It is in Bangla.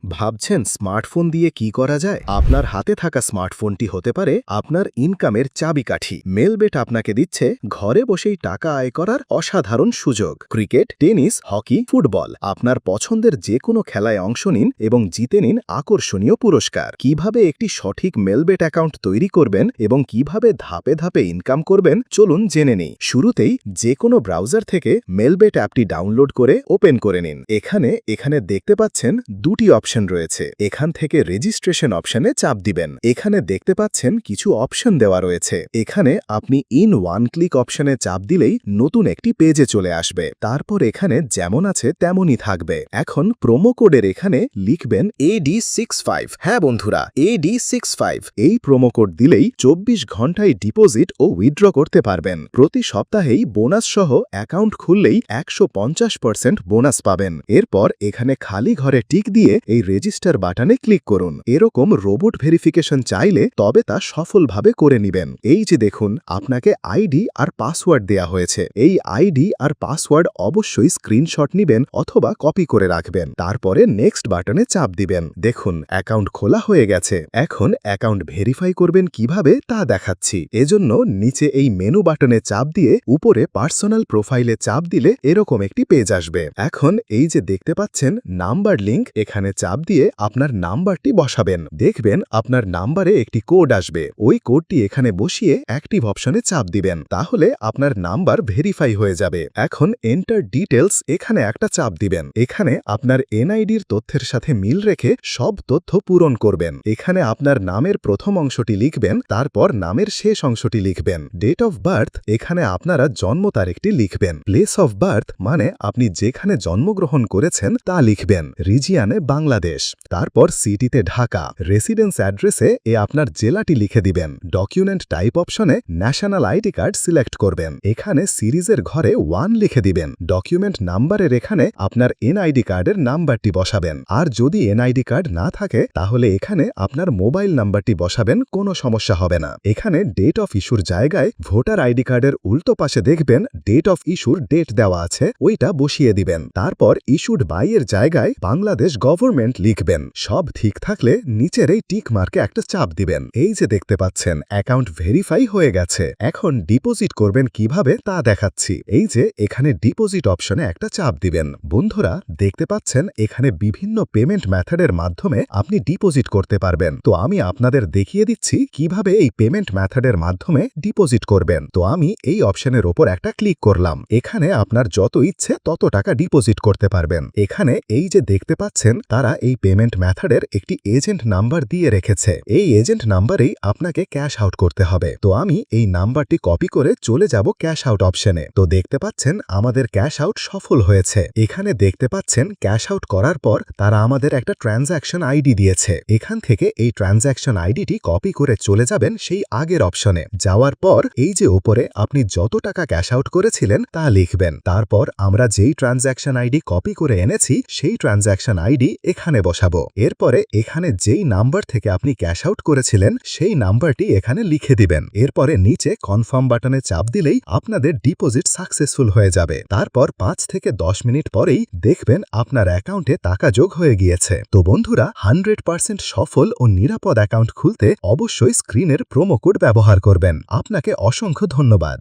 ভাবছেন স্মার্টফোন দিয়ে কি করা যায়? আপনার হাতে থাকা স্মার্টফোনটি হতে পারে আপনার ইনকামের চাবিকাঠি। মেলবেট আপনাকে দিচ্ছে ঘরে বসেই টাকা আয় করার অসাধারণ সুযোগ। ক্রিকেট, টেনিস, হকি, ফুটবল, আপনার পছন্দের যে কোনো খেলায় অংশ নিন এবং জিতে নিন আকর্ষণীয় পুরস্কার। কিভাবে একটি সঠিক মেলবেট অ্যাকাউন্ট তৈরি করবেন এবং কিভাবে ধাপে ধাপে ইনকাম করবেন চলুন জেনে নিই। শুরুতেই যে কোনো ব্রাউজার থেকে মেলবেট অ্যাপটি ডাউনলোড করে ওপেন করে নিন। এখানে দেখতে পাচ্ছেন দুটি অপশন রয়েছে। এখান থেকে রেজিস্ট্রেশন অপশনে চাপ দিবেন। এখানে দেখতে পাচ্ছেন কিছু অপশন দেওয়া রয়েছে। এখানে আপনি ইন ওয়ান ক্লিক অপশনে চাপ দিলেই নতুন একটি পেজে চলে আসবে। তারপর এখানে যেমন আছে তেমনই থাকবে। এখন প্রোমো কোডের এখানে লিখবেন AD65। হ্যাঁ বন্ধুরা, AD65 এই প্রোমো কোড দিলেই 24 ঘন্টায় ডিপোজিট ও উইথড্র করতে পারবেন। প্রতি সপ্তাহেই বোনাস সহ অ্যাকাউন্ট খুললেই 150% বোনাস পাবেন। এরপর এখানে খালি ঘরে টিক দিয়ে এই রেজিস্টার বাটনে ক্লিক করুন। এরকম রোবট ভেরিফিকেশন চাইলে তবে তা সফলভাবে করে নেবেন। এই যে দেখুন, আপনাকে আইডি আর পাসওয়ার্ড দেয়া হয়েছে। এই আইডি আর পাসওয়ার্ড অবশ্যই স্ক্রিনশট নিবেন অথবা কপি করে রাখবেন। তারপরে নেক্সট বাটনে চাপ দিবেন। দেখুন, অ্যাকাউন্ট খোলা হয়ে গেছে। এখন অ্যাকাউন্ট ভেরিফাই করবেন কিভাবে তা দেখাচ্ছি। এজন্য নিচে এই মেনু বাটনে চাপ দিয়ে উপরে পার্সোনাল প্রোফাইলে চাপ দিলে এরকম একটি পেজ আসবে। এখন এই যে দেখতে পাচ্ছেন নাম্বার লিংক, এখানে চাপ দিয়ে আপনার নাম্বারটি বসাবেন। দেখবেন আপনার নাম্বারে একটি কোড আসবে। ওই কোডটি এখানে বসিয়ে অ্যাক্টিভ অপশনে চাপ দিবেন। তাহলে আপনার নাম্বার ভেরিফাই হয়ে যাবে। এখন এন্টার ডিটেলস এখানে একটা চাপ দিবেন। এখানে আপনার এনআইডির তথ্যের সাথে মিল রেখে সব তথ্য পূরণ করবেন। এখানে আপনার নামের প্রথম অংশটি লিখবেন, তারপর নামের শেষ অংশটি লিখবেন। ডেট অফ বার্থ এখানে আপনারা জন্ম তারিখটি লিখবেন। প্লেস অফ বার্থ মানে আপনি যেখানে জন্মগ্রহণ করেছেন তা লিখবেন। রিজিয়ানে বাংলাদেশ, তারপর সিটিতে ঢাকা। রেসিডেন্স অ্যাড্রেসে আপনার জেলাটি লিখে দিবেন। ডকুমেন্ট টাইপ অপশনে ন্যাশনাল আইডি কার্ড সিলেক্ট করবেন। এখানে সিরিজের ঘরে 1 লিখে দিবেন। ডকুমেন্ট নাম্বারের এখানে আপনার এনআইডি কার্ডের নাম্বারটি বসাবেন। আর যদি এনআইডি কার্ড না থাকে তাহলে এখানে আপনার মোবাইল নাম্বারটি বসাবেন, কোনো সমস্যা হবে না। এখানে ডেট অফ ইস্যুর জায়গায় ভোটার আইডি কার্ডের উল্টো পাশে দেখবেন ডেট অফ ইস্যুর ডেট দেওয়া আছে, ওইটা বসিয়ে দিবেন। তারপর ইস্যুড বাই এর জায়গায় বাংলাদেশ গভর্নমেন্ট লিখবেন। সব ঠিক থাকলে নিচের এই টিক মার্কে একটা চাপ দিবেন। এই যে দেখতে পাচ্ছেন অ্যাকাউন্ট ভেরিফাই হয়ে গেছে। এখন ডিপোজিট করবেন কিভাবে তা দেখাচ্ছি। এই যে এখানে ডিপোজিট অপশনে একটা চাপ দিবেন। বন্ধুরা দেখতে পাচ্ছেন এখানে বিভিন্ন পেমেন্ট মেথডের মাধ্যমে আপনি ডিপোজিট করতে পারবেন। তো আমি আপনাদের দেখিয়ে দিচ্ছি কিভাবে এই পেমেন্ট মেথডের মাধ্যমে ডিপোজিট করবেন। তো আমি এই অপশনের ওপর একটা ক্লিক করলাম। এখানে আপনার যত ইচ্ছে তত টাকা ডিপোজিট করতে পারবেন। এখানে এই যে দেখতে পাচ্ছেন তারা এই পেমেন্ট মেথডের একটি এজেন্ট নাম্বার দিয়ে রেখেছে। এই এজেন্ট নাম্বারেই আপনাকে ক্যাশ আউট করতে হবে। তো আমি এই নাম্বারটি কপি করে চলে যাব ক্যাশ আউট অপশনে। তো দেখতে পাচ্ছেন আমাদের ক্যাশ আউট সফল হয়েছে। এখানে দেখতে পাচ্ছেন ক্যাশ আউট করার পর তারা আমাদের একটা ট্রানজ্যাকশন আইডি দিয়েছে। এখান থেকে এই ট্রানজ্যাকশন আইডিটি কপি করে চলে যাবেন সেই আগের অপশনে। যাওয়ার পর এই যে উপরে আপনি যত টাকা ক্যাশ আউট করেছিলেন তা লিখবেন। তারপর আমরা যেই ট্রানজ্যাকশন আইডি কপি করে এনেছি সেই ট্রানজ্যাকশন আইডি এখানে বসাবো। এরপরে এখানে যেই নাম্বার থেকে আপনি ক্যাশ আউট করেছিলেন সেই নাম্বারটি এখানে লিখে দিবেন। এরপরে নিচে কনফার্ম বাটনে চাপ দিলেই আপনাদের ডিপোজিট সাকসেসফুল হয়ে যাবে। তারপর 5 থেকে 10 মিনিট পরেই দেখবেন আপনার অ্যাকাউন্টে টাকা যোগ হয়ে গিয়েছে। তো বন্ধুরা 100% সফল ও নিরাপদ অ্যাকাউন্ট খুলতে অবশ্যই স্ক্রিনের প্রোমো কোড ব্যবহার করবেন। আপনাকে অসংখ্য ধন্যবাদ।